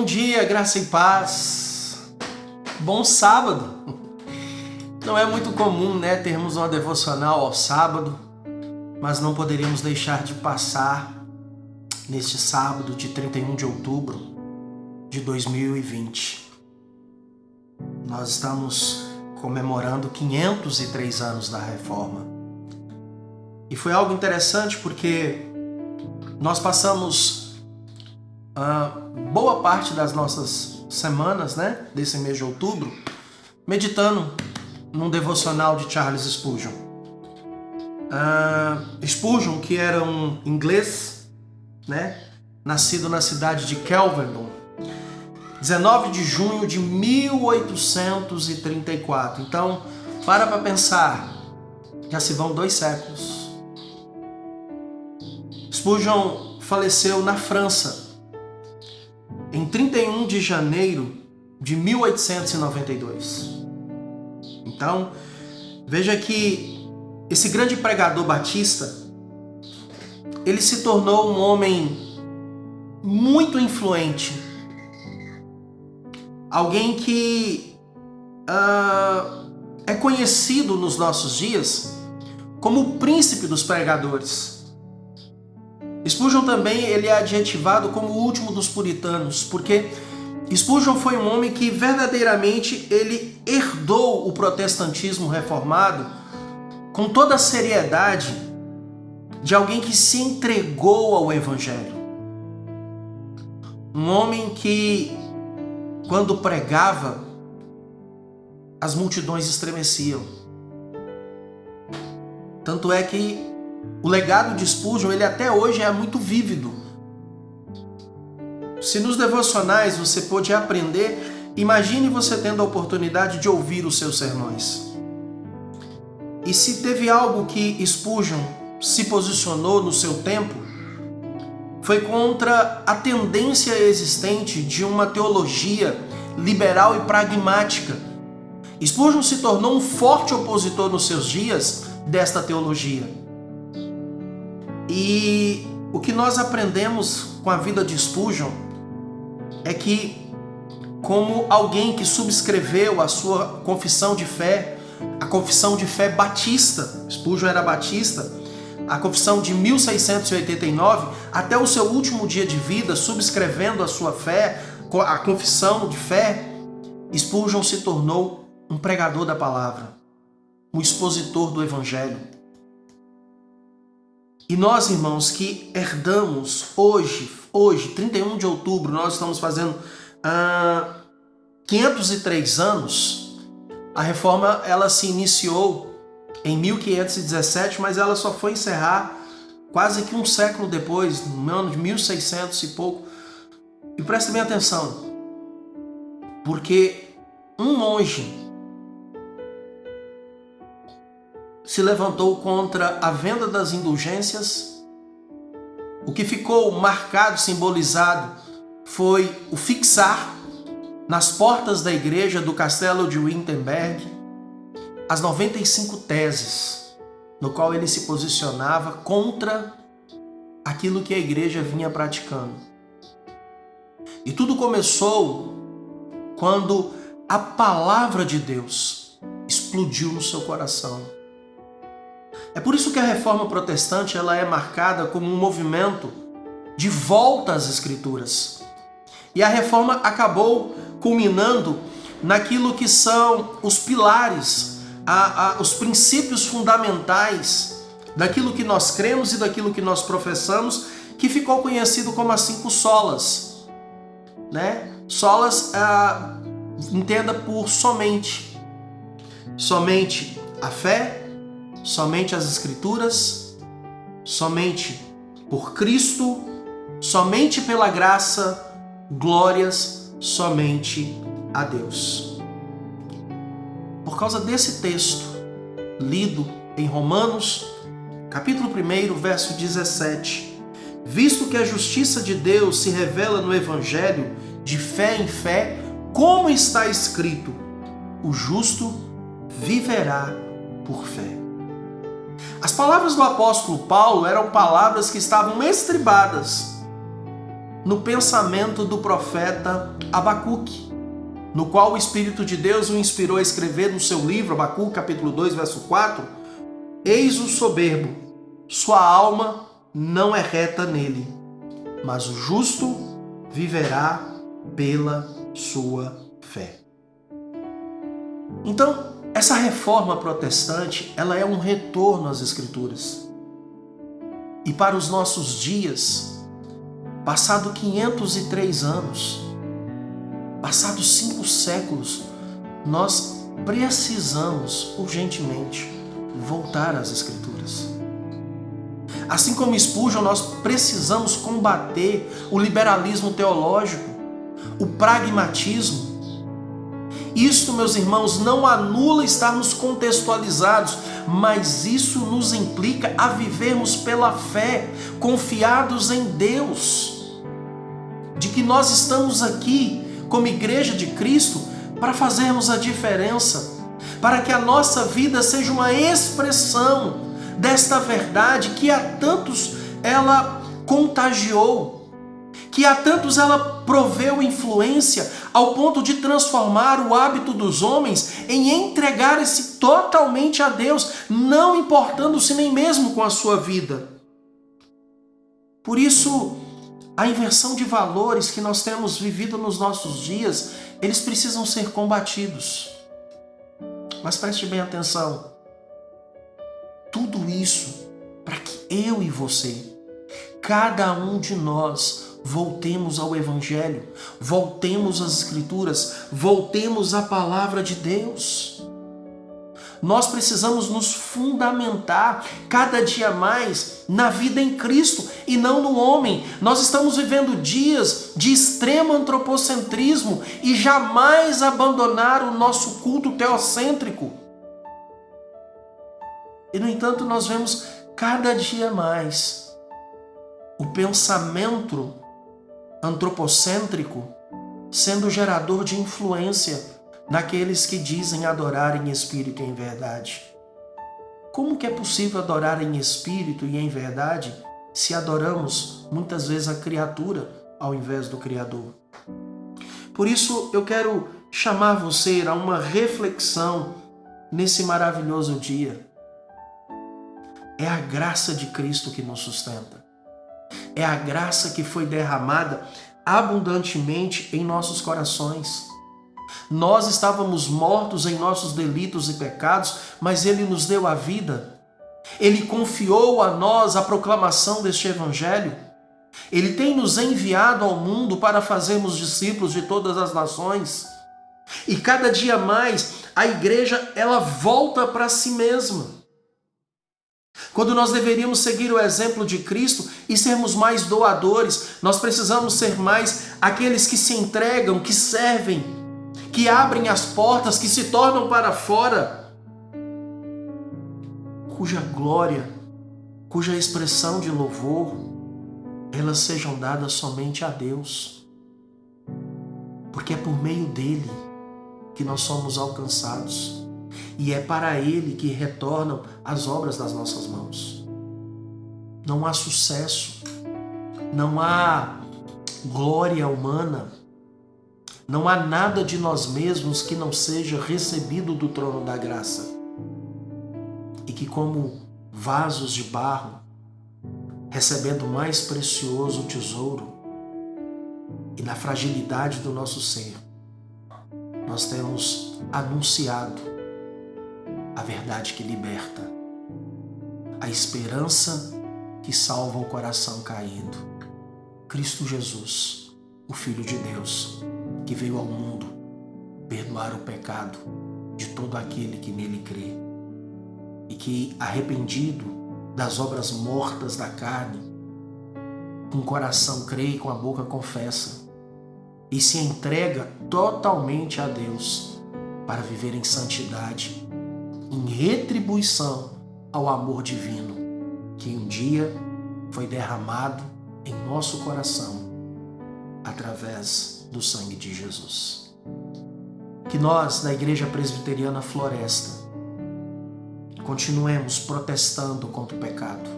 dia, graça e paz. Bom sábado. Não é muito comum, termos uma devocional ao sábado, mas não poderíamos deixar de passar neste sábado de 31 de outubro de 2020. Nós estamos comemorando 503 anos da Reforma. E foi algo interessante porque nós passamos boa parte das nossas semanas, desse mês de outubro, meditando num devocional de Charles Spurgeon. Spurgeon, que era um inglês, nascido na cidade de Kelvedon, 19 de junho de 1834. Então, para pensar, já se vão 2 séculos. Spurgeon faleceu na França em 31 de janeiro de 1892. Então, veja que esse grande pregador batista, ele se tornou um homem muito influente. Alguém que é conhecido nos nossos dias como o príncipe dos pregadores. Spurgeon também ele é adjetivado como o último dos puritanos, porque Spurgeon foi um homem que verdadeiramente ele herdou o protestantismo reformado com toda a seriedade de alguém que se entregou ao Evangelho. Um homem que, quando pregava, as multidões estremeciam. Tanto é que o legado de Spurgeon, ele até hoje é muito vívido. Se nos devocionais você pôde aprender, imagine você tendo a oportunidade de ouvir os seus sermões. E se teve algo que Spurgeon se posicionou no seu tempo, foi contra a tendência existente de uma teologia liberal e pragmática. Spurgeon se tornou um forte opositor nos seus dias desta teologia. E o que nós aprendemos com a vida de Spurgeon é que, como alguém que subscreveu a sua confissão de fé, a confissão de fé batista, Spurgeon era batista, a confissão de 1689, até o seu último dia de vida, subscrevendo a sua fé, a confissão de fé, Spurgeon se tornou um pregador da palavra, um expositor do Evangelho. E nós, irmãos, que herdamos hoje, 31 de outubro, nós estamos fazendo 503 anos. A reforma ela se iniciou em 1517, mas ela só foi encerrar quase que um século depois, no ano de 1600 e pouco. E prestem bem atenção, porque um monge se levantou contra a venda das indulgências. O que ficou marcado, simbolizado, foi o fixar nas portas da igreja do castelo de Wittenberg as 95 teses, no qual ele se posicionava contra aquilo que a igreja vinha praticando. E tudo começou quando a palavra de Deus explodiu no seu coração. É por isso que a reforma protestante ela é marcada como um movimento de volta às Escrituras. E a reforma acabou culminando naquilo que são os pilares, os princípios fundamentais daquilo que nós cremos e daquilo que nós professamos, que ficou conhecido como as 5 solas. Solas, entenda por somente. Somente a fé, somente as Escrituras, somente por Cristo, somente pela graça, glórias somente a Deus. Por causa desse texto, lido em Romanos, capítulo 1, verso 17, visto que a justiça de Deus se revela no Evangelho de fé em fé, como está escrito, o justo viverá por fé. As palavras do apóstolo Paulo eram palavras que estavam estribadas no pensamento do profeta Abacuque, no qual o Espírito de Deus o inspirou a escrever no seu livro, Abacuque, capítulo 2, verso 4, eis o soberbo, sua alma não é reta nele, mas o justo viverá pela sua fé. Então, essa reforma protestante, ela é um retorno às Escrituras. E para os nossos dias, passado 503 anos, passados 5 séculos, nós precisamos urgentemente voltar às Escrituras. Assim como Spurgeon, nós precisamos combater o liberalismo teológico, o pragmatismo. Isto, meus irmãos, não anula estarmos contextualizados, mas isso nos implica a vivermos pela fé, confiados em Deus, de que nós estamos aqui como Igreja de Cristo para fazermos a diferença, para que a nossa vida seja uma expressão desta verdade que a tantos ela contagiou, que a tantos ela proveu influência ao ponto de transformar o hábito dos homens em entregar-se totalmente a Deus, não importando-se nem mesmo com a sua vida. Por isso, a inversão de valores que nós temos vivido nos nossos dias, eles precisam ser combatidos. Mas preste bem atenção. Tudo isso para que eu e você, cada um de nós, voltemos ao Evangelho, voltemos às Escrituras, voltemos à Palavra de Deus. Nós precisamos nos fundamentar cada dia mais na vida em Cristo e não no homem. Nós estamos vivendo dias de extremo antropocentrismo e jamais abandonar o nosso culto teocêntrico. E, no entanto, nós vemos cada dia mais o pensamento antropocêntrico sendo gerador de influência naqueles que dizem adorar em espírito e em verdade. Como que é possível adorar em espírito e em verdade se adoramos muitas vezes a criatura ao invés do Criador? Por isso eu quero chamar você a uma reflexão nesse maravilhoso dia. É a graça de Cristo que nos sustenta. É a graça que foi derramada abundantemente em nossos corações. Nós estávamos mortos em nossos delitos e pecados, mas Ele nos deu a vida. Ele confiou a nós a proclamação deste Evangelho. Ele tem nos enviado ao mundo para fazermos discípulos de todas as nações. E cada dia mais a igreja ela volta para si mesma. Quando nós deveríamos seguir o exemplo de Cristo e sermos mais doadores, nós precisamos ser mais aqueles que se entregam, que servem, que abrem as portas, que se tornam para fora, cuja glória, cuja expressão de louvor, elas sejam dadas somente a Deus. Porque é por meio dele que nós somos alcançados. E é para Ele que retornam as obras das nossas mãos. Não há sucesso, não há glória humana, não há nada de nós mesmos que não seja recebido do trono da graça. E que como vasos de barro, recebendo o mais precioso tesouro, e na fragilidade do nosso ser, nós temos anunciado a verdade que liberta, a esperança que salva o coração caído. Cristo Jesus, o Filho de Deus, que veio ao mundo perdoar o pecado de todo aquele que nele crê e que, arrependido das obras mortas da carne, com o coração crê e com a boca confessa e se entrega totalmente a Deus para viver em santidade, em retribuição ao amor divino que um dia foi derramado em nosso coração através do sangue de Jesus. Que nós, da Igreja Presbiteriana Floresta, continuemos protestando contra o pecado,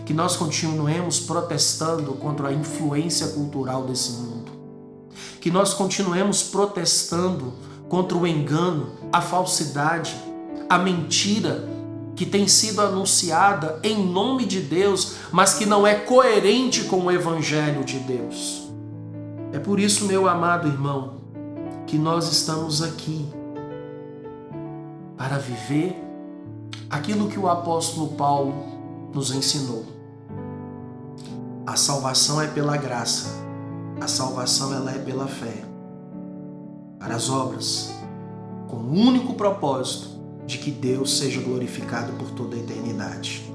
que nós continuemos protestando contra a influência cultural desse mundo, que nós continuemos protestando contra o engano, a falsidade, a mentira que tem sido anunciada em nome de Deus, mas que não é coerente com o Evangelho de Deus. É por isso, meu amado irmão, que nós estamos aqui para viver aquilo que o apóstolo Paulo nos ensinou. A salvação é pela graça, a salvação ela é pela fé, para as obras, com o único propósito de que Deus seja glorificado por toda a eternidade.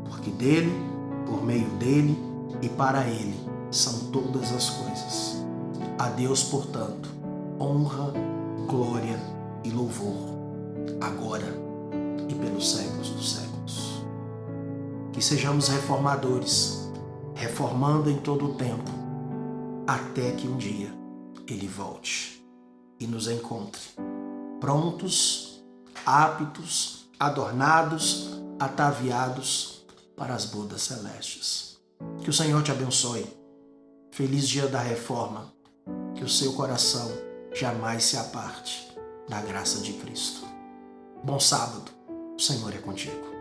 Porque dele, por meio dele e para ele são todas as coisas. A Deus, portanto, honra, glória e louvor, agora e pelos séculos dos séculos. Que sejamos reformadores, reformando em todo o tempo, até que um dia ele volte e nos encontre prontos, aptos, adornados, ataviados para as bodas celestes. Que o Senhor te abençoe. Feliz dia da reforma. Que o seu coração jamais se aparte da graça de Cristo. Bom sábado. O Senhor é contigo.